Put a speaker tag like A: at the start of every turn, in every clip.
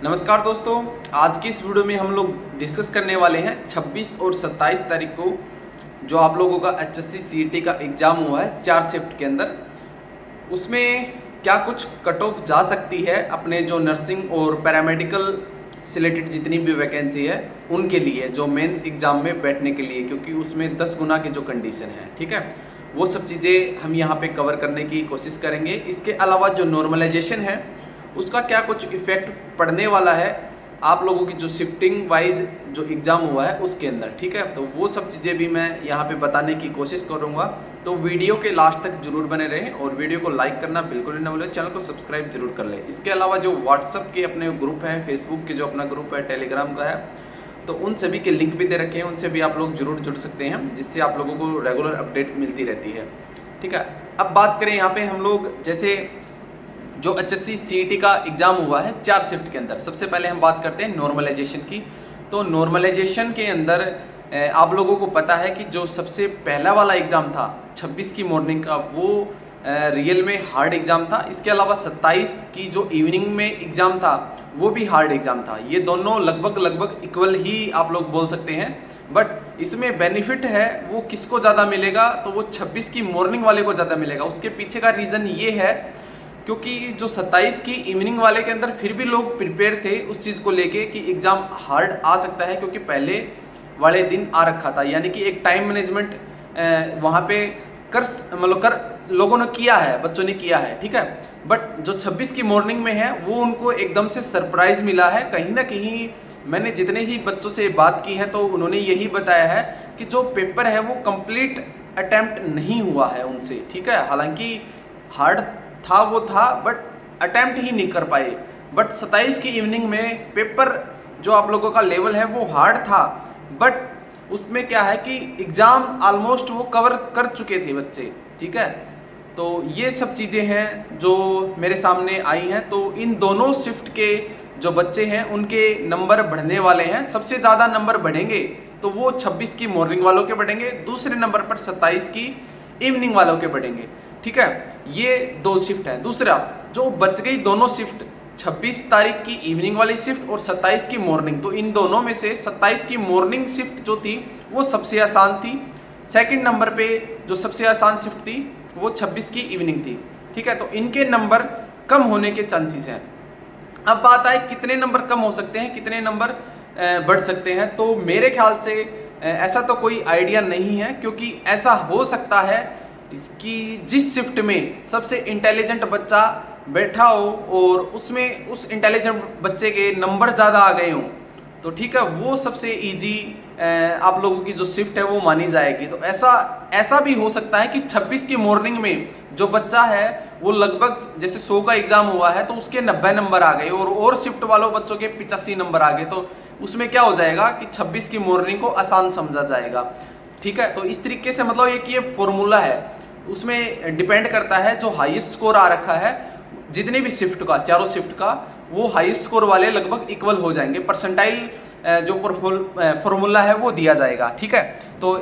A: नमस्कार दोस्तों, आज की इस वीडियो में हम लोग डिस्कस करने वाले हैं 26 और 27 तारीख को जो आप लोगों का HSC CET का एग्ज़ाम हुआ है 4 शिफ्ट के अंदर। उसमें क्या कुछ कट ऑफ जा सकती है अपने जो नर्सिंग और पैरामेडिकल से रिलेटेड जितनी भी वैकेंसी है उनके लिए, जो मेंस एग्ज़ाम में बैठने के लिए, क्योंकि उसमें 10 गुना की जो कंडीशन है, ठीक है, वो सब चीज़ें हम यहाँ पे कवर करने की कोशिश करेंगे। इसके अलावा जो नॉर्मलाइजेशन है उसका क्या कुछ इफेक्ट पड़ने वाला है आप लोगों की जो शिफ्टिंग वाइज जो एग्ज़ाम हुआ है उसके अंदर, ठीक है, तो वो सब चीज़ें भी मैं यहाँ पे बताने की कोशिश करूँगा। तो वीडियो के लास्ट तक जरूर बने रहें और वीडियो को लाइक करना बिल्कुल ना भूलें, चैनल को सब्सक्राइब जरूर कर लें। इसके अलावा जो व्हाट्सअप के अपने ग्रुप हैं, फेसबुक के जो अपना ग्रुप है, टेलीग्राम का है, तो उन सभी के लिंक भी दे रखे हैं, उनसे भी आप लोग जरूर जुड़ सकते हैं, जिससे आप लोगों को रेगुलर अपडेट मिलती रहती है, ठीक है। अब बात करें यहाँ पे हम लोग, जैसे जो HSC CET का एग्ज़ाम हुआ है 4 शिफ्ट के अंदर, सबसे पहले हम बात करते हैं नॉर्मलाइजेशन की। तो नॉर्मलाइजेशन के अंदर आप लोगों को पता है कि जो सबसे पहला वाला एग्ज़ाम था 26 की मॉर्निंग का, वो रियल में हार्ड एग्ज़ाम था। इसके अलावा 27 की जो इवनिंग में एग्ज़ाम था वो भी हार्ड एग्ज़ाम था। ये दोनों लगभग इक्वल ही आप लोग बोल सकते हैं, बट इसमें बेनिफिट है वो किसको ज़्यादा मिलेगा, तो वो 26 की मॉर्निंग वाले को ज़्यादा मिलेगा। उसके पीछे का रीज़न ये है क्योंकि जो 27 की इवनिंग वाले के अंदर फिर भी लोग प्रिपेयर थे उस चीज़ को लेके कि एग्ज़ाम हार्ड आ सकता है, क्योंकि पहले वाले दिन आ रखा था, यानी कि एक टाइम मैनेजमेंट वहाँ पे कर लोगों ने किया है, बच्चों ने किया है, ठीक है। बट जो 26 की मॉर्निंग में है वो उनको एकदम से सरप्राइज मिला है। कहीं ना कहीं मैंने जितने ही बच्चों से बात की है तो उन्होंने यही बताया है कि जो पेपर है वो कंप्लीट अटेम्प्ट नहीं हुआ है उनसे, ठीक है। हालांकि हार्ड था वो था, बट अटेम्प्ट ही नहीं कर पाए। बट 27 की इवनिंग में पेपर जो आप लोगों का लेवल है वो हार्ड था, बट उसमें क्या है कि एग्ज़ाम ऑलमोस्ट वो कवर कर चुके थे बच्चे, ठीक है। तो ये सब चीज़ें हैं जो मेरे सामने आई हैं। तो इन दोनों शिफ्ट के जो बच्चे हैं उनके नंबर बढ़ने वाले हैं। सबसे ज़्यादा नंबर बढ़ेंगे तो वो 26 की मॉर्निंग वालों के बढ़ेंगे, दूसरे नंबर पर 27 की इवनिंग वालों के बढ़ेंगे, ठीक है। ये 2 शिफ्ट है। दूसरा जो बच गई दोनों शिफ्ट, 26 तारीख की इवनिंग वाली शिफ्ट और 27 की मॉर्निंग, तो इन दोनों में से 27 की मॉर्निंग शिफ्ट जो थी वो सबसे आसान थी। सेकंड नंबर पे जो सबसे आसान शिफ्ट थी वो 26 की इवनिंग थी, ठीक है। तो इनके नंबर कम होने के चांसेस हैं। अब बात आए कितने नंबर कम हो सकते हैं, कितने नंबर बढ़ सकते हैं, तो मेरे ख्याल से ऐसा तो कोई आइडिया नहीं है, क्योंकि ऐसा हो सकता है कि जिस शिफ्ट में सबसे इंटेलिजेंट बच्चा बैठा हो और उसमें उस इंटेलिजेंट बच्चे के नंबर ज़्यादा आ गए हों, तो ठीक है, वो सबसे इजी आप लोगों की जो शिफ्ट है वो मानी जाएगी। तो ऐसा भी हो सकता है कि 26 की मॉर्निंग में जो बच्चा है वो लगभग जैसे 100 का एग्ज़ाम हुआ है तो उसके 90 नंबर आ गए और शिफ्ट वालों बच्चों के 85 नंबर आ गए, तो उसमें क्या हो जाएगा कि 26 की मॉर्निंग को आसान समझा जाएगा, ठीक है। तो इस तरीके से मतलब ये फॉर्मूला है, उसमें डिपेंड करता है जो हाईएस्ट स्कोर आ रखा है जितने भी शिफ्ट का, चारों शिफ्ट का, वो हाईएस्ट स्कोर वाले लगभग इक्वल हो जाएंगे। परसेंटाइल जो फॉर्मूला है वो दिया जाएगा, ठीक है। तो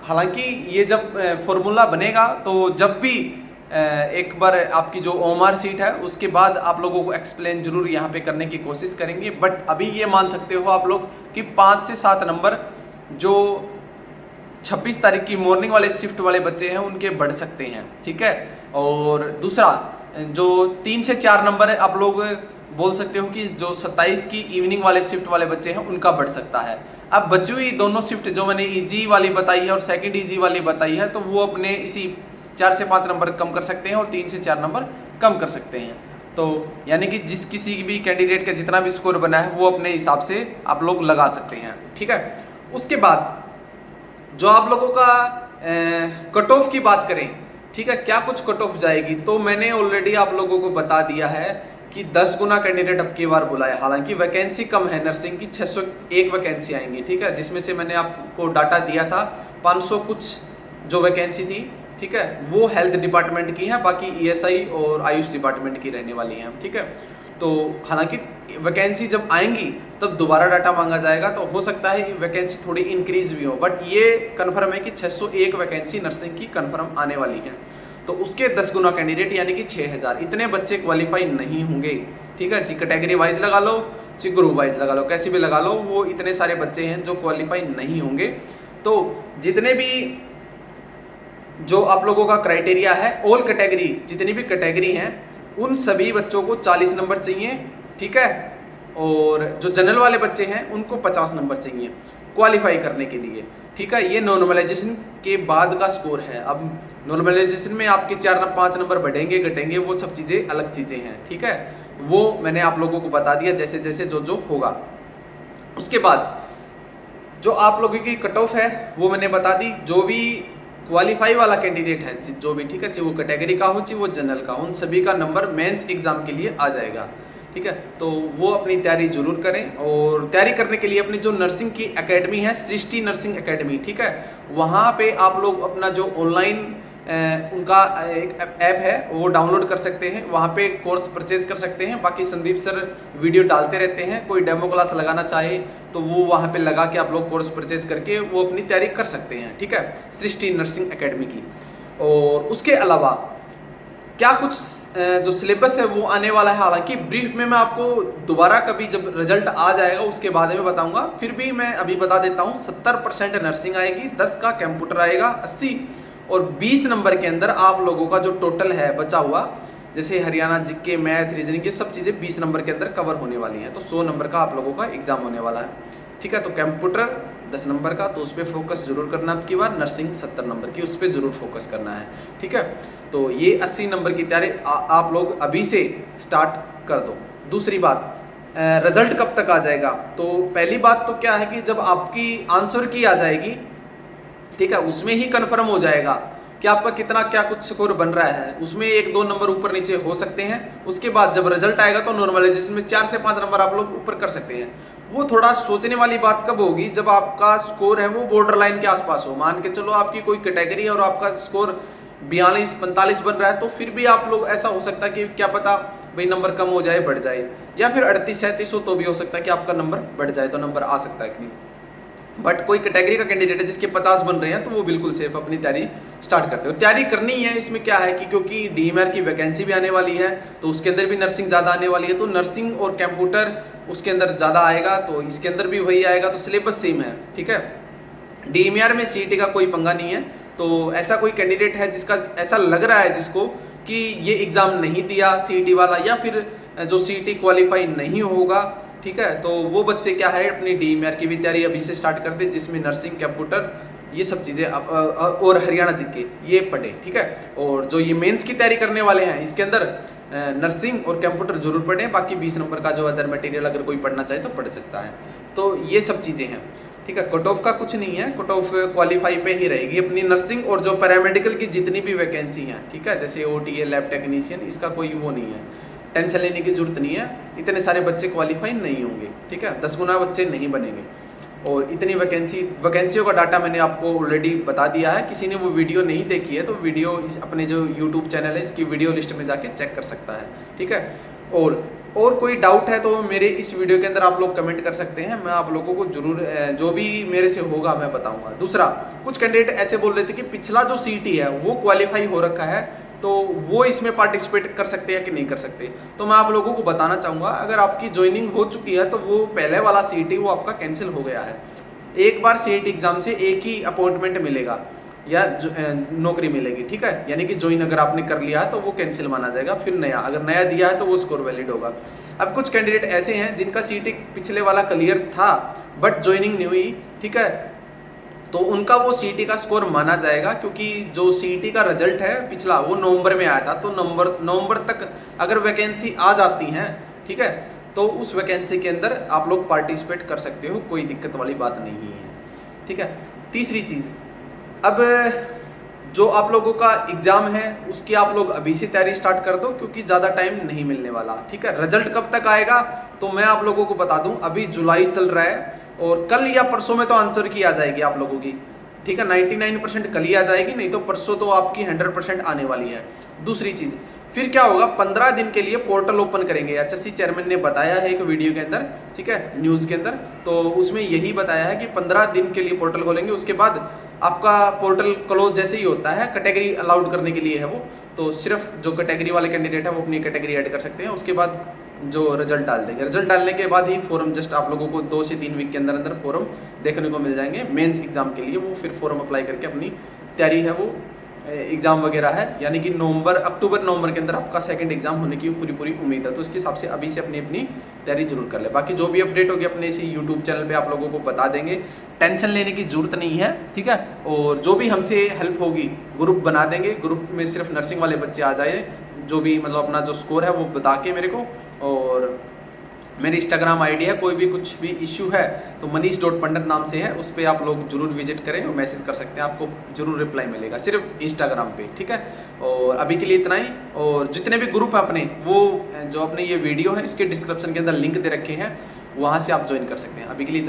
A: हालांकि ये जब फॉर्मूला बनेगा तो जब भी एक बार आपकी जो OMR सीट है उसके बाद आप लोगों को एक्सप्लेन जरूर यहाँ पे करने की कोशिश करेंगे। बट अभी ये मान सकते हो आप लोग कि 5 से 7 नंबर जो 26 तारीख की मॉर्निंग वाले शिफ्ट वाले बच्चे हैं उनके बढ़ सकते हैं, ठीक है। और दूसरा जो 3 से 4 नंबर है आप लोग बोल सकते हो कि जो 27 की इवनिंग वाले शिफ्ट वाले बच्चे हैं उनका बढ़ सकता है। अब बची हुई दोनों शिफ्ट जो मैंने इजी वाली बताई है और सेकंड इजी वाली बताई है, तो वो अपने इसी 4 से 5 नंबर कम कर सकते हैं और 3 से 4 नंबर कम कर सकते हैं। तो यानी कि जिस किसी भी कैंडिडेट का जितना भी स्कोर बना है वो अपने हिसाब से आप लोग लगा सकते हैं, ठीक है। उसके बाद जो आप लोगों का कट ऑफ की बात करें, ठीक है, क्या कुछ कट ऑफ जाएगी, तो मैंने ऑलरेडी आप लोगों को बता दिया है कि 10 गुना कैंडिडेट अब की बार बुलाए। हालांकि वैकेंसी कम है, नर्सिंग की 601 वैकेंसी आएंगी, ठीक है, जिसमें से मैंने आपको डाटा दिया था 500 कुछ जो वैकेंसी थी, ठीक है, वो हेल्थ डिपार्टमेंट की है, बाकी ESI और आयुष डिपार्टमेंट की रहने वाली हैं, ठीक है। तो हालांकि वैकेंसी जब आएंगी तब दोबारा डाटा मांगा जाएगा, तो हो सकता है वैकेंसी थोड़ी इंक्रीज भी हो, बट ये कन्फर्म है कि 601 वैकेंसी नर्सिंग की कन्फर्म आने वाली है। तो उसके 10 गुना कैंडिडेट यानी कि 6000 इतने बच्चे क्वालिफाई नहीं होंगे, ठीक है जी। कैटेगरी वाइज लगा लो चाहे ग्रुप वाइज लगा लो, कैसे भी लगा लो, वो इतने सारे बच्चे हैं जो क्वालिफाई नहीं होंगे। तो जितने भी जो आप लोगों का क्राइटेरिया है, ऑल कैटेगरी जितनी भी कैटेगरी हैं उन सभी बच्चों को 40 नंबर चाहिए, ठीक है। और जो जनरल वाले बच्चे हैं उनको 50 नंबर चाहिए क्वालिफाई करने के लिए, ठीक है। ये नॉर्मलाइजेशन के बाद का स्कोर है। अब नॉर्मलाइजेशन में आपके 4-5 नंबर बढ़ेंगे घटेंगे, वो सब चीज़ें अलग चीज़ें हैं, ठीक है। वो मैंने आप लोगों को बता दिया जैसे जैसे जो जो होगा। उसके बाद जो आप लोगों की कट ऑफ है वो मैंने बता दी। जो भी क्वालिफाई वाला कैंडिडेट है, जो भी, ठीक है, चाहे वो कैटेगरी का हो चाहे वो जनरल का, उन सभी का नंबर मेंस एग्जाम के लिए आ जाएगा, ठीक है। तो वो अपनी तैयारी जरूर करें। और तैयारी करने के लिए अपनी जो नर्सिंग की एकेडमी है, सृष्टि नर्सिंग एकेडमी, ठीक है, वहाँ पे आप लोग अपना जो ऑनलाइन उनका एक ऐप है वो डाउनलोड कर सकते हैं, वहाँ पे कोर्स परचेज कर सकते हैं। बाकी संदीप सर वीडियो डालते रहते हैं, कोई डेमो क्लास लगाना चाहे तो वो वहाँ पे लगा के आप लोग कोर्स परचेज करके वो अपनी तैयारी कर सकते हैं, ठीक है, सृष्टि नर्सिंग एकेडमी की। और उसके अलावा क्या कुछ जो सिलेबस है वो आने वाला है, हालांकि ब्रीफ में मैं आपको दोबारा कभी जब रिजल्ट आ जाएगा उसके बाद में बताऊंगा। फिर भी मैं अभी बता देता हूँ, 70% नर्सिंग आएगी, 10 का कंप्यूटर आएगा, 80 और 20 नंबर के अंदर आप लोगों का जो टोटल है बचा हुआ, जैसे हरियाणा जीके, मैथ, रीजनिंग, ये सब चीज़ें 20 नंबर के अंदर कवर होने वाली हैं। तो 100 नंबर का आप लोगों का एग्जाम होने वाला है, ठीक है। तो कंप्यूटर 10 नंबर का, तो उस पर फोकस जरूर करना आपकी बार। नर्सिंग 70 नंबर की, उस पर जरूर फोकस करना है, ठीक है। तो ये 80 नंबर की तैयारी आप लोग अभी से स्टार्ट कर दो। दूसरी बात, रिजल्ट कब तक आ जाएगा? तो पहली बात तो क्या है कि जब आपकी आंसर की आ जाएगी, ठीक है, उसमें ही कंफर्म हो जाएगा कि आपका कितना क्या कुछ स्कोर बन रहा है। उसमें 1-2 नंबर ऊपर नीचे हो सकते हैं। उसके बाद जब रिजल्ट आएगा तो नॉर्मलाइजेशन में 4 से 5 नंबर आप लोग ऊपर कर सकते हैं। वो थोड़ा सोचने वाली बात कब होगी, जब आपका स्कोर है वो बॉर्डर लाइन के आसपास हो। मान के चलो आपकी कोई कैटेगरी है और आपका स्कोर 42-45 बन रहा है, तो फिर भी आप लोग, ऐसा हो सकता है कि क्या पता भाई नंबर कम हो जाए, बढ़ जाए, या फिर 38-37 हो तो भी हो सकता है कि आपका नंबर बढ़ जाए, तो नंबर आ सकता है कि नहीं। बट कोई कैटेगरी का कैंडिडेट है जिसके 50 बन रहे हैं तो वो बिल्कुल सेफ अपनी तैयारी स्टार्ट करते हो। तैयारी करनी है, इसमें क्या है कि क्योंकि डीएमआर की वैकेंसी भी आने वाली है तो उसके अंदर भी नर्सिंग ज़्यादा आने वाली है, तो नर्सिंग और कंप्यूटर उसके अंदर ज़्यादा आएगा, तो इसके अंदर भी वही आएगा, तो सिलेबस सेम है, ठीक है। डीएमआर में सीईटी का कोई पंगा नहीं है। तो ऐसा कोई कैंडिडेट है जिसका ऐसा लग रहा है जिसको कि ये एग्ज़ाम नहीं दिया सीईटी वाला, या फिर जो सीईटी क्वालिफाई नहीं होगा, ठीक है, तो वो बच्चे क्या है अपनी डीएमआर की भी तैयारी अभी से स्टार्ट कर दे, जिसमें नर्सिंग, कंप्यूटर, ये सब चीज़ें और हरियाणा जीके ये पढ़े, ठीक है। और जो ये मेंस की तैयारी करने वाले हैं इसके अंदर नर्सिंग और कंप्यूटर जरूर पढ़ें। बाकी 20 नंबर का जो अदर मटेरियल अगर कोई पढ़ना चाहे तो पढ़ सकता है। तो ये सब चीज़ें हैं, ठीक है। कट ऑफ का कुछ नहीं है, कट ऑफ क्वालिफाई पे ही रहेगी अपनी नर्सिंग और जो पैरामेडिकल की जितनी भी वैकेंसी हैं, ठीक है, जैसे ओटीए, लैब टेक्नीशियन, इसका कोई वो नहीं है, टेंशन लेने की जरूरत नहीं है। इतने सारे बच्चे क्वालिफाई नहीं होंगे, ठीक है, 10 गुना बच्चे नहीं बनेंगे। और इतनी वैकेंसियों का डाटा मैंने आपको ऑलरेडी बता दिया है। किसी ने वो वीडियो नहीं देखी है तो वीडियो अपने जो यूट्यूब चैनल है इसकी वीडियो लिस्ट में जाके चेक कर सकता है, ठीक है। और कोई डाउट है तो मेरे इस वीडियो के अंदर आप लोग कमेंट कर सकते हैं, मैं आप लोगों को जरूर जो भी मेरे से होगा मैं बताऊंगा। दूसरा, कुछ कैंडिडेट ऐसे बोल रहे थे कि पिछला जो सीईटी है वो क्वालिफाई हो रखा है तो वो इसमें पार्टिसिपेट कर सकते हैं कि नहीं कर सकते। तो मैं आप लोगों को बताना चाहूँगा, अगर आपकी ज्वाइनिंग हो चुकी है तो वो पहले वाला सीईटी वो आपका कैंसिल हो गया है। एक बार सीईटी एग्जाम से एक ही अपॉइंटमेंट मिलेगा या नौकरी मिलेगी, ठीक है, यानी कि ज्वाइन अगर आपने कर लिया है तो वो कैंसिल माना जाएगा। फिर नया, अगर नया दिया है तो वो स्कोर वैलिड होगा। अब कुछ कैंडिडेट ऐसे हैं जिनका सीईटी पिछले वाला क्लियर था बट ज्वाइनिंग नहीं हुई, ठीक है, तो उनका वो सीईटी का स्कोर माना जाएगा, क्योंकि जो सीईटी का रिजल्ट है पिछला वो नवंबर में आया था। तो नवंबर तक अगर वैकेंसी आ जाती हैं, ठीक है, तो उस वैकेंसी के अंदर आप लोग पार्टिसिपेट कर सकते हो, कोई दिक्कत वाली बात नहीं है, ठीक है। तीसरी चीज़, अब जो आप लोगों का एग्जाम है उसकी आप लोग अभी से तैयारी स्टार्ट कर दो, क्योंकि ज़्यादा टाइम नहीं मिलने वाला, ठीक है। रिजल्ट कब तक आएगा तो मैं आप लोगों को बता दूं, अभी जुलाई चल रहा है और कल या परसों में तो आंसर की आ जाएगी आप लोगों की, ठीक है। 99% कल ही आ जाएगी, नहीं तो परसों तो आपकी 100% आने वाली है। दूसरी चीज़, फिर क्या होगा, 15 दिन के लिए पोर्टल ओपन करेंगे। एचएससी चेयरमैन ने बताया है एक वीडियो के अंदर, ठीक है, न्यूज़ के अंदर, तो उसमें यही बताया है कि 15 दिन के लिए पोर्टल खोलेंगे। उसके बाद आपका पोर्टल क्लोज जैसे ही होता है, कैटेगरी अलाउड करने के लिए है वो, तो सिर्फ जो कैटेगरी वाले कैंडिडेट है वो अपनी कैटेगरी ऐड कर सकते हैं। उसके बाद जो रिजल्ट डाल देंगे। रिजल्ट डालने के बाद ही फॉर्म जस्ट आप लोगों को 2 से 3 वीक के अंदर अंदर फॉर्म देखने को मिल जाएंगे मेंस एग्ज़ाम के लिए। वो फिर फॉर्म अप्लाई करके अपनी तैयारी है वो एग्ज़ाम वगैरह है, यानी कि अक्टूबर नवंबर के अंदर आपका सेकंड एग्ज़ाम होने की पूरी उम्मीद है। तो उसके हिसाब से अभी से अपनी तैयारी जरूर कर ले। बाकी जो भी अपडेट होगी अपने इसी यूट्यूब चैनल पे आप लोगों को बता देंगे, टेंशन लेने की ज़रूरत नहीं है, ठीक है। और जो भी हमसे हेल्प होगी ग्रुप बना देंगे, ग्रुप में सिर्फ नर्सिंग वाले बच्चे आ जाए, जो भी मतलब अपना जो स्कोर है वो बता के मेरे को। और मेरी इंस्टाग्राम आईडी है, कोई भी कुछ भी इश्यू है तो manish.pandit नाम से है, उस पर आप लोग जरूर विजिट करें और मैसेज कर सकते हैं, आपको जरूर रिप्लाई मिलेगा सिर्फ इंस्टाग्राम पे, ठीक है। और अभी के लिए इतना ही। और जितने भी ग्रुप है अपने, वो जो अपने ये वीडियो है इसके डिस्क्रिप्शन के अंदर लिंक दे रखे हैं, वहाँ से आप ज्वाइन कर सकते हैं। अभी के लिए